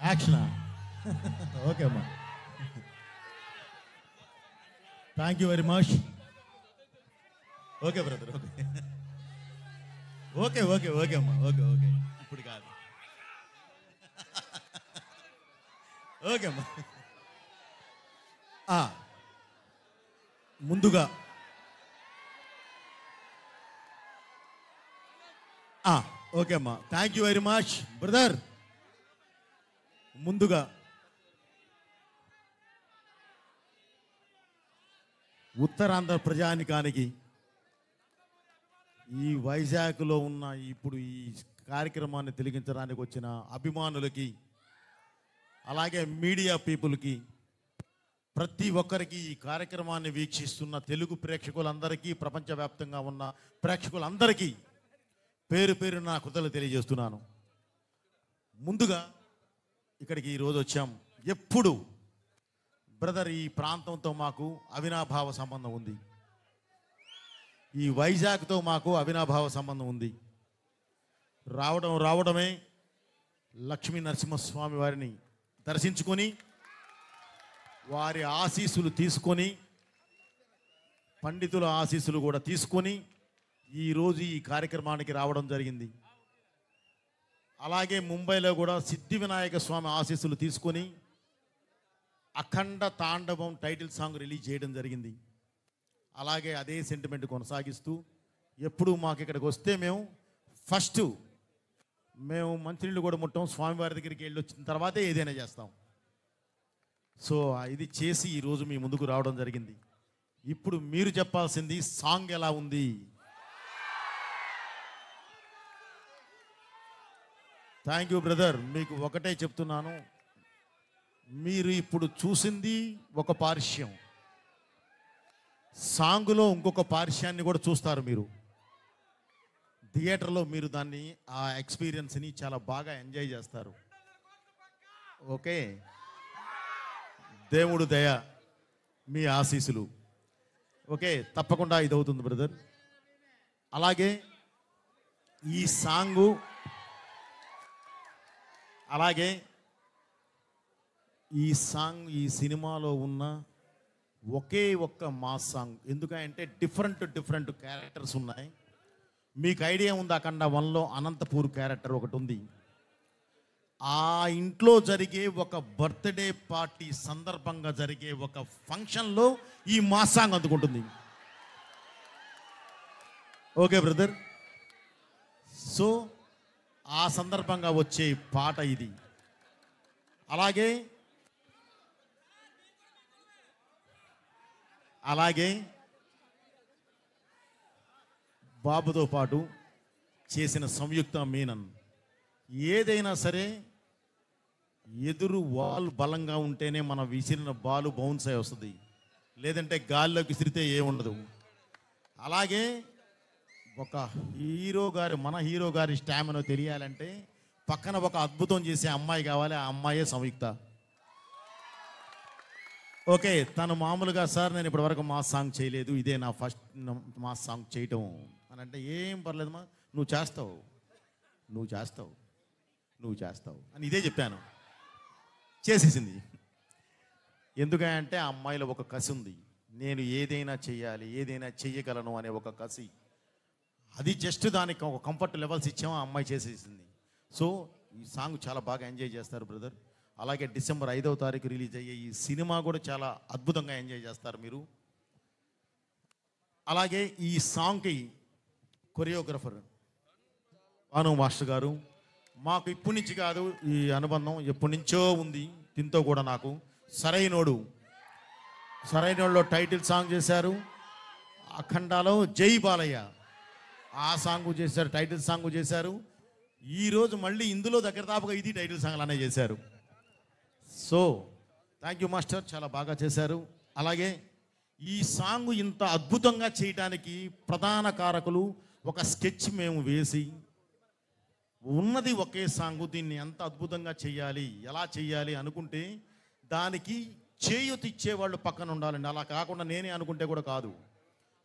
యాక్షనా? Okay అమ్మా, thank you very much. Okay brother, okay okay okay okay అమ్మా, okay okay ఇప్పుడు కాదు. Okay అమ్మా. ముందుగా ఓకే అమ్మా, thank you very much brother. ముందుగా ఉత్తరాంధ్ర ప్రజానికానికి, ఈ వైజాగ్లో ఉన్న ఇప్పుడు ఈ కార్యక్రమాన్ని తిలకించడానికి వచ్చిన అభిమానులకి, అలాగే మీడియా పీపుల్కి, ప్రతి ఒక్కరికి, ఈ కార్యక్రమాన్ని వీక్షిస్తున్న తెలుగు ప్రేక్షకులందరికీ, ప్రపంచవ్యాప్తంగా ఉన్న ప్రేక్షకులందరికీ పేరు పేరు నా కృతజ్ఞతలు తెలియజేస్తున్నాను. ముందుగా ఇక్కడికి ఈరోజు వచ్చాం. ఎప్పుడు బ్రదర్ ఈ ప్రాంతంతో మాకు అవినాభావ సంబంధం ఉంది, ఈ వైజాగ్తో మాకు అవినాభావ సంబంధం ఉంది. రావడమే లక్ష్మీ నరసింహస్వామి వారిని దర్శించుకొని, వారి ఆశీస్సులు తీసుకొని, పండితుల ఆశీస్సులు కూడా తీసుకొని ఈరోజు ఈ కార్యక్రమానికి రావడం జరిగింది. అలాగే ముంబైలో కూడా సిద్ధి వినాయక స్వామి ఆశీస్సులు తీసుకొని అఖండ తాండవం టైటిల్ సాంగ్ రిలీజ్ చేయడం జరిగింది. అలాగే అదే సెంటిమెంట్ కొనసాగిస్తూ ఎప్పుడు మాకు ఇక్కడికి వస్తే మేము మంచినీళ్ళు కూడా ముట్టం, స్వామివారి దగ్గరికి వెళ్ళి వచ్చిన తర్వాతే ఏదైనా చేస్తాం. సో ఇది చేసి ఈరోజు మీ ముందుకు రావడం జరిగింది. ఇప్పుడు మీరు చెప్పాల్సింది సాంగ్ ఎలా ఉంది. Thank you brother. మీకు ఒకటే చెప్తున్నాను, మీరు ఇప్పుడు చూసింది ఒక పార్శ్యం, సాంగులో ఇంకొక పార్శ్యాన్ని కూడా చూస్తారు. మీరు థియేటర్లో మీరు దాన్ని, ఆ ఎక్స్పీరియన్స్ని చాలా బాగా ఎంజాయ్ చేస్తారు. ఓకే, దేవుడు దయ, మీ ఆశీస్సులు. ఓకే, తప్పకుండా ఇది అవుతుంది బ్రదర్. అలాగే ఈ సాంగు, అలాగే ఈ సినిమాలో ఉన్న ఒకే ఒక్క మాస్ సాంగ్. ఎందుకంటే డిఫరెంట్ క్యారెక్టర్స్ ఉన్నాయి. మీకు ఐడియా ఉంది, అఖండ 1లో అనంతపూర్ క్యారెక్టర్ ఒకటి ఉంది. ఆ ఇంట్లో జరిగే ఒక బర్త్డే పార్టీ సందర్భంగా జరిగే ఒక ఫంక్షన్లో ఈ మాస్ సాంగ్ అందుకుంటుంది. ఓకే బ్రదర్, సో ఆ సందర్భంగా వచ్చే పాట ఇది. అలాగే బాబుతో పాటు చేసిన సంయుక్త మీనన్, ఏదైనా సరే ఎదురు వాల్ బలంగా ఉంటేనే మన విసిరిన బాలు బౌన్స్ అయి వస్తుంది, లేదంటే గాల్లోకి విసిరితే ఏముండదు. అలాగే ఒక మన హీరో గారి స్టామినా తెలియాలంటే పక్కన ఒక అద్భుతం చేసే అమ్మాయి కావాలి. ఆ అమ్మాయే సంయుక్త. ఓకే, తను మామూలుగా సార్ నేను ఇప్పటివరకు మాస్ సాంగ్ చేయలేదు, ఇదే నా ఫస్ట్ మాస్ సాంగ్ చేయటం అని అంటే, ఏం పర్లేదమ్మా, నువ్వు చేస్తావు అని ఇదే చెప్పాను. చేసేసింది. ఎందుకంటే ఆ అమ్మాయిలో ఒక కసి ఉంది, నేను ఏదైనా చెయ్యాలి, ఏదైనా చెయ్యగలను అనే ఒక కసి. అది జస్ట్ దానికి ఒక కంఫర్ట్ లెవెల్స్ ఇచ్చాము, ఆ అమ్మాయి చేసేసింది. సో ఈ సాంగ్ చాలా బాగా ఎంజాయ్ చేస్తారు బ్రదర్. అలాగే డిసెంబర్ 5వ తారీఖు రిలీజ్ అయ్యే ఈ సినిమా కూడా చాలా అద్భుతంగా ఎంజాయ్ చేస్తారు మీరు. అలాగే ఈ సాంగ్కి కొరియోగ్రఫర్ అను మాస్టర్ గారు. మాకు ఇప్పటి నుంచి కాదు, ఈ అనుబంధం ఎప్పటి నుంచో ఉంది. దీంతో కూడా నాకు సరైనోడులో టైటిల్ సాంగ్ చేశారు. అఖండాలో జై బాలయ్య ఆ సాంగ్ చేశారు, టైటిల్ సాంగ్ చేశారు. ఈరోజు మళ్ళీ ఇందులో దగ్గర దాపుగా ఇది టైటిల్ సాంగ్ అనే చేశారు. సో థ్యాంక్ యూ మాస్టర్, చాలా బాగా చేశారు. అలాగే ఈ సాంగ్ ఇంత అద్భుతంగా చేయడానికి ప్రధాన కారకులు, ఒక స్కెచ్ మేము వేసి ఉన్నది ఒకే సాంగ్, దీన్ని ఎంత అద్భుతంగా చేయాలి, ఎలా చేయాలి అనుకుంటే దానికి చేయూతిచ్చే వాళ్ళు పక్కన ఉండాలండి. అలా కాకుండా నేనే అనుకుంటే కూడా కాదు,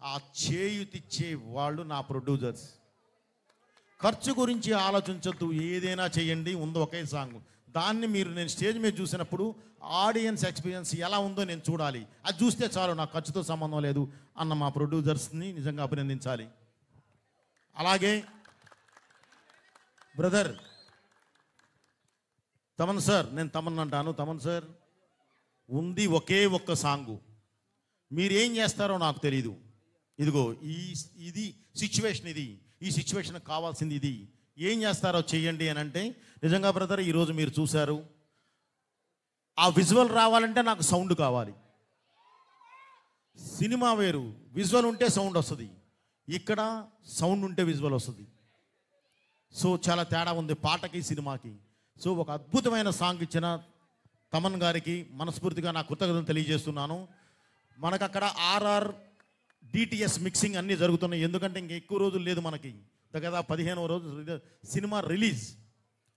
ఆ చేయూతిచ్చే వాళ్ళు నా ప్రొడ్యూసర్స్. ఖర్చు గురించి ఆలోచించొద్దు, ఏదైనా చేయండి, ఉంది ఒకే సాంగ్, దాన్ని మీరు నేను స్టేజ్ మీద చూసినప్పుడు ఆడియన్స్ ఎక్స్పీరియన్స్ ఎలా ఉందో నేను చూడాలి. అది చూస్తే చాలు, నాకు ఖర్చుతో సంబంధం లేదు అన్న మా ప్రొడ్యూసర్స్ని నిజంగా అభినందించాలి. అలాగే బ్రదర్ తమన్ సార్, నేను తమన్ అంటాను, తమన్ సార్ ఉంది ఒకే ఒక్క సాంగు. మీరేం చేస్తారో నాకు తెలీదు. ఇదిగో ఇది సిచ్యువేషన్, ఈ సిచ్యువేషన్కి కావాల్సింది ఇది. ఏం చేస్తారో చెయ్యండి అని అంటే, నిజంగా బ్రదర్ ఈరోజు మీరు చూశారు, ఆ విజువల్ రావాలంటే నాకు సౌండ్ కావాలి. సినిమా వేరు, విజువల్ ఉంటే సౌండ్ వస్తుంది, ఇక్కడ సౌండ్ ఉంటే విజువల్ వస్తుంది. సో చాలా తేడా ఉంది పాటకి సినిమాకి. సో ఒక అద్భుతమైన సాంగ్ ఇచ్చిన తమన్ గారికి మనస్ఫూర్తిగా నా కృతజ్ఞతలు తెలియజేస్తున్నాను. మనకు అక్కడ ఆర్ఆర్ డిటిఎస్ మిక్సింగ్ అన్నీ జరుగుతున్నాయి. ఎందుకంటే ఇంక ఎక్కువ రోజులు లేదు మనకి, దగ్గర 15వ రోజు సినిమా రిలీజ్,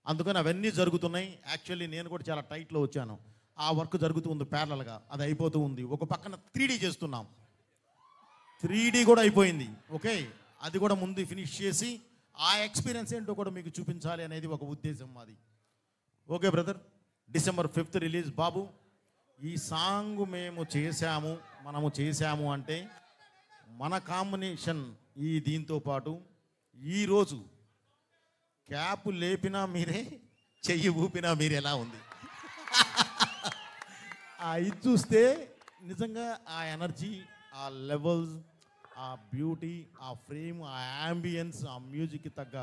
అందుకని అవన్నీ జరుగుతున్నాయి. యాక్చువల్లీ నేను కూడా చాలా టైట్లో వచ్చాను, ఆ వర్క్ జరుగుతూ ఉంది ప్యారలల్గా, అది అయిపోతూ ఉంది. ఒక పక్కన 3D చేస్తున్నాం, 3D కూడా అయిపోయింది. ఓకే, అది కూడా ముందు ఫినిష్ చేసి ఆ ఎక్స్పీరియన్స్ ఏంటో కూడా మీకు చూపించాలి అనేది ఒక ఉద్దేశం మాది. Okay brother, December 5th release. బాబు, ఈ సాంగ్ మనము చేశాము అంటే మన కాంబినేషన్ దీంతో పాటు ఈరోజు క్యాప్ లేపినా మీరే, చెయ్యి ఊపినా మీరే ఎలా ఉంది ఇది చూస్తే నిజంగా ఆ ఎనర్జీ, ఆ లెవెల్స్, ఆ బ్యూటీ, ఆ ఫ్రేమ్, ఆ యాంబియన్స్, ఆ మ్యూజిక్కి తగ్గ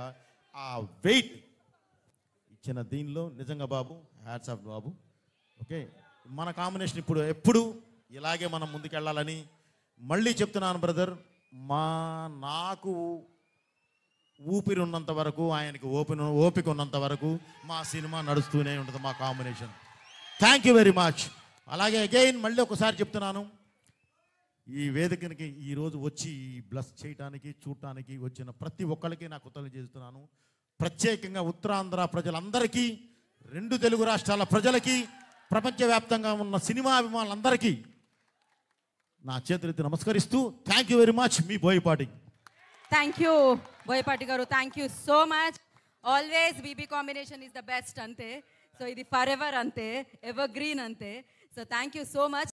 ఆ వెయిట్ ఇచ్చిన దీనిలో నిజంగా బాబు హ్యాట్స్ ఆఫ్ బాబు. ఓకే, మన కాంబినేషన్ ఎప్పుడు ఇలాగే మనం ముందుకెళ్ళాలని మళ్ళీ చెప్తున్నాను బ్రదర్. నాకు ఊపిరి ఉన్నంత వరకు, ఆయనకి ఓపిక ఉన్నంత వరకు మా సినిమా నడుస్తూనే ఉంటుంది, మా combination. Thank you very much. అలాగే అగైన్ మళ్ళీ ఒకసారి చెప్తున్నాను, ఈ వేదికనికి ఈరోజు వచ్చి బ్లస్ చేయడానికి, చూడటానికి వచ్చిన ప్రతి ఒక్కరికి నా కృతజ్ఞతలు చేస్తున్నాను. ప్రత్యేకంగా ఉత్తరాంధ్ర ప్రజలందరికీ, 2 తెలుగు రాష్ట్రాల ప్రజలకి, ప్రపంచవ్యాప్తంగా ఉన్న సినిమా అభిమానులందరికీ నా చేతులెత్తి నమస్కరిస్తూ థ్యాంక్ యూ వెరీ మచ్. మీ బోయపాటి. థ్యాంక్ యూ బోయపాటి గారు, thank you so much. Always BB combination is the best అంతే. సో ఇది ఫర్ ఎవర్ అంతే, ఎవర్ గ్రీన్ అంతే. So thank you so much.